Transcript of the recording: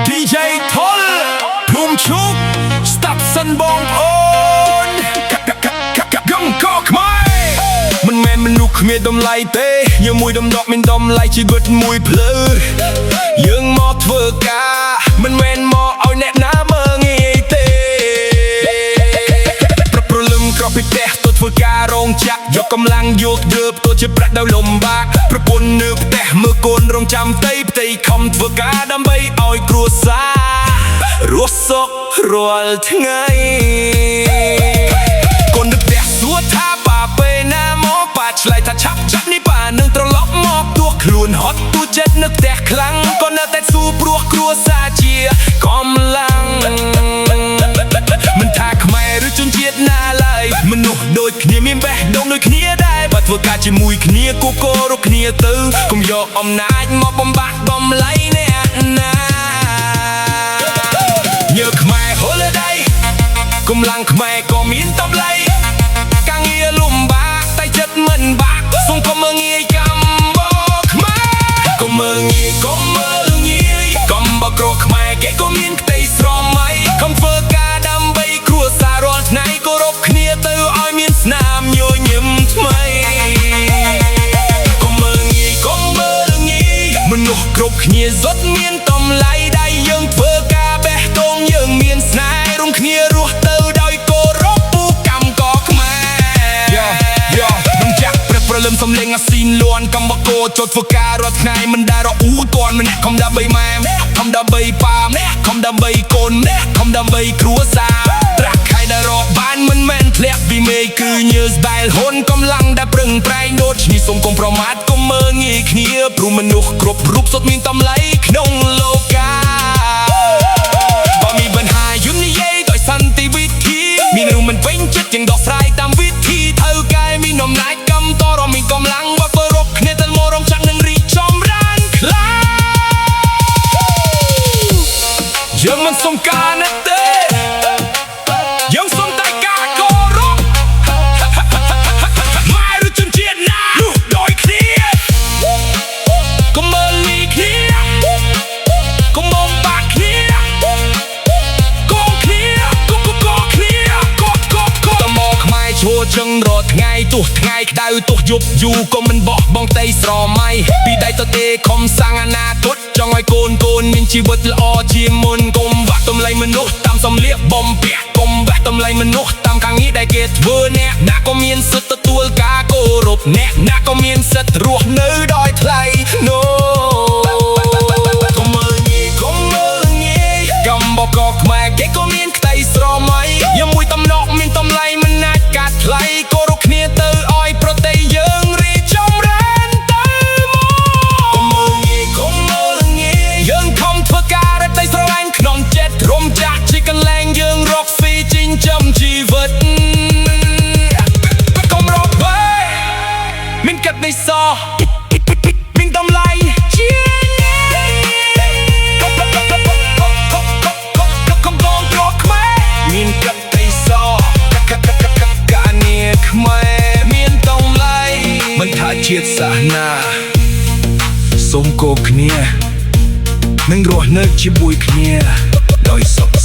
DJ ทลภูมิชุกสตับสันบองโอนកំកកខ្មែរមិនមែនមនុស្សគ្មានតម្លៃទេយើងមួយដំណក់មានតម្លៃជីវិតមួយភ្លើយើងមកធ្វើការមិនមែនមកឲ្យអ្នកណាមើងងាយទេប្រលឹមក្រពីផ្ទះទៅធ្វើការរោងចក្រយកកម្លាំងយកដើបទៅជាប្រាក់ដោយលំបាកប្រពន្ធនៅផ្ទះមើលកូនរងចាំផ្ទៃខំធ្វើការដើម្បីឲ្យគ្រួសាររស់សុខរាល់ថ្ងៃកូននៅផ្ទះសួរថាប៉ាពេលណាមកប៉ាឆ្លើយថាឆាប់នេះប៉ានឹងត្រឡប់មកទោះខ្លួនហត់ទូចិត្តនៅផ្ទះខ្លាំងក៏នៅតែស៊ូព្រោះគ្រួសារជាកម្លាំងមិនថាខ្មែរឬជនជាតិណាឡើយមនុស្សដូចគ្នាមានបេះដូងដូចគ្នាដែរបើធ្វើការជាមួយគ្នាគូគោរពគ្នាទៅកុំយកអំណាចមកបំបាក់បំលៃអ្នកណាញើខ្មែរ holiday កម្លាំងខ្មែរក៏មានតម្លៃការងារលំបាកតែចិត្តមិនបាក់សូមកុំមើលងាយកម្ពុជាខ្មែរកុំមើលងាយកុំមើលងាយកម្ពុជាខ្មែរគេក៏មានក្តីស្រមៃខំធ្វើការដើម្បីគ្រួសាររាល់ថ្ងៃគោរពគ្នាទៅឲ្យមានស្នាមញញឹមថ្មីកុំមើលងាយកុំមើលងាយមនុស្សគ្រប់គ្នាសុទ្ធមានតម្លៃដែលយើងធ្វើការបេះដូងយើងមានស្នេហ៍រួមគ្នារស់ទៅដោយគោរពពូកម្មកខ្មែរមិនចាក់ព្រលឹមសំលេងអាស៊ីនលន់កម្មកោចូលធ្វើការរាល់ថ្ងៃមិនដែលរអ៊ូទាន់ម្នាក់ខំដើម្បីម៉ែខំដើម្បីប៉ាម្នាក់ខំដើម្បីកូនម្នាក់ខំដើម្បីគ្រួសារត្រាក់ខៃដែលរកបានមិនមែនធ្លាក់ពីមេឃគឺញើស្បែលហ៊ុនកម្លាំងដែលប្រឹងប្រែងដូចឈ្មោះសុំកុំប្រមាថកុំមើលងាយគ្នាព្រោះមនុស្សគ្រប់រូបសុទ្ធមានតម្លៃក្នុងលោកាបើមានបញ្ហាយំនិយាយដោយសន្តិវិធីមានរឿងមិនពេញចិត្តយើងដោះស្រាយតាមវិធីធ្វើការមានអំណាចកម្មតរមានកម្លាំងបើគោរពគ្នាទៅមករំចាំងនឹងរីកចម្រើនខ្លាំងយើងមិនសុំការណាទេយើងសុំតែការគោរពម៉ែឬជនជាតិណានោះដូចគ្នាកុំមើលងាយគ្នាកុំបំបាក់គ្នាកុំគ្នាកុំគ្នាតមកខ្មែរឈួរជឹងរត់ថ្ងៃទោះថ្ងៃក្តៅទោះយប់យូរក៏មិនបោះបង់តែស្រមៃពីដៃទៅទេខំសាងអនាគតចង់ឲ្យកូនមានជីវិតល្អជាមុនកុំបាក់តម្លៃមនុស្សតាមសំលៀកបំពាក់កុំបាក់តម្លៃមនុស្សតាមការងារដែលគេធ្វើអ្នកណាក៏មានសិទ្ធិទទួលការគោរពអ្នកណាក៏មានសិទ្ធិរស់នៅដោយថ្លៃកុំមើលងាយកុំមើលងាយកម្ពុជាខ្មែរគេក៏មានក្តីស្រមៃយើងមួយតំណក់មានតម្លៃមិនអាចកាត់ថ្លៃគោរពគ្នាទៅឲ្យប្រទេសយើងរីកចម្រើនទៅមកកុំមើលងាយកុំមើលងាយយើងខំធ្វើការរត់ទៅស្រឡាញ់ក្នុងចិត្តរំចាក់ជាកន្លែងយើងរកស៊ីចិញ្ចឹមជីវិតកុំរកបែមានកាត់នៃសមានតម្លៃជាមានកាត់នៃសការងារខ្មែរមានតម្លៃមិនថាជាតិសាសនាសូមគោរពគ្នានិងរស់នៅជាមួយគ្នាដោយសុខ